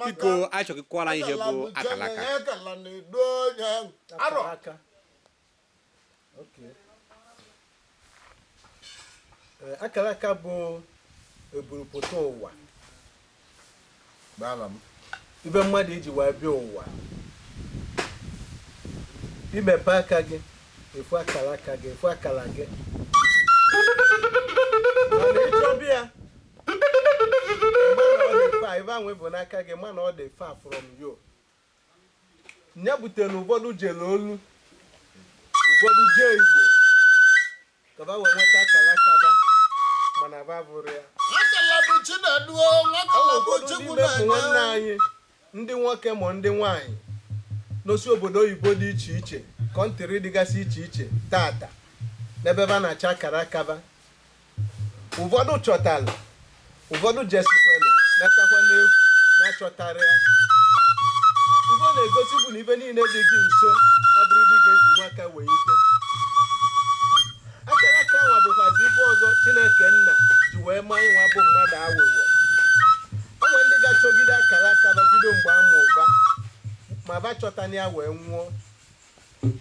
biko achọ gị kọwara ihe bụ akalaka. Akalaka bụ eburupụta ụwa ibe mmadụ iji wee bịa ụwa. Imepe aka gị efu akalaka gị, efu akala gị. Mana ịchọbịa ibe ahụ bụ n'aka gị, mana ọ dị far from you. Nya butere ụfọdụ jere olu, ụfọdụ jee Igbo ka ba wee nweta akalaka ba, mana ba bụrụ ya. Ụfọdụ n'ime bụ nwanne anyị ndị nwoke ma ndị nwanyị n'osi obodo oyibo dị iche iche, kọntrị dịgasị iche iche tata n'ebe ba na-acha akalaka ba. Ụfọdụ chọtara, ụfọdụ jesikwelu natakwa n'efu na-achọtara ya. Ibe ọ na-egosi bụ na ibe niile dị gị nso abụrụ ibe ị ga-eji nwaka wee ike. Akalaka nwa bụkwazi ibe ọzọ Chineke nna ji wee maa ịnwa bụ mmadụ awụwọ. O nwere ndị ga-achọgide akalaka ba bido mgbe ama ụba ma ba chọtana ya wee nwụọ.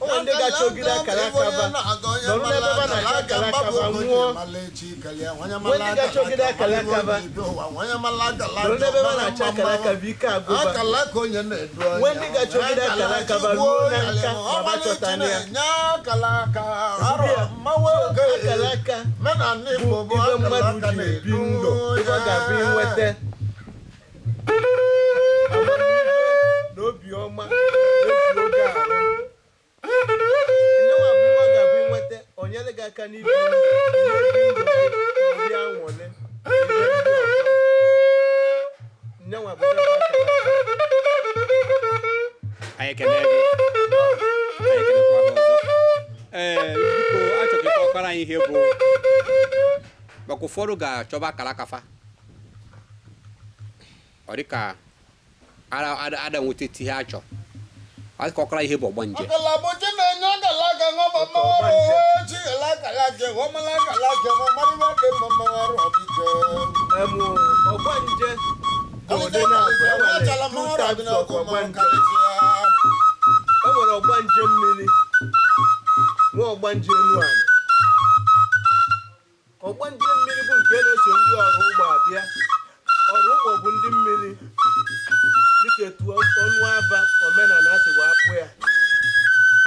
O nwere ndị ga-achọgide akalaka ba nọrọ n'ebe ba na-achọ akalaka ba nwụọ. Nwee ndị ga-achọgide akalaka ba nọrọ n'ebe ba na-achọ akalaka ba ike agụba. Nwee ndị ga-achọgide akalaka ba ruo na nka ma ba chọtana ya. Akalaka bụ ibe mmadụ ji ebi ndụ, ibe ọ ga-abụ inweta na obiọma ezu oge arụ. Nyewa bụ ibe ọ ga-abụ inweta onyere gị aka n'ibi ndụ, ndị anwụle nyewa bụ Anyị ekele gị. Anyị ekelekwa gị ọzọ. Biko achọ gị kọwara anyị ihe bụ maka ụfọdụ ga-achọba akalaka fa. Ọ dị ka ada nweta ihe achọ. Ọ dị ka ọkara ihe bụ ọgbanje. Ọgbanje bụ ụdị na-abụ enwere 2 types of ọgbanje. Enwere ọgbanje mmiri, nwa ọgbanje elu ala. Ọgbanje mmiri bụ nke na-eso ndị ọrụ ugbo abịa. Ọrụ ugbo bụ ndị mmiri dịka etu ọnụ aba omenala si wee akpụ ya.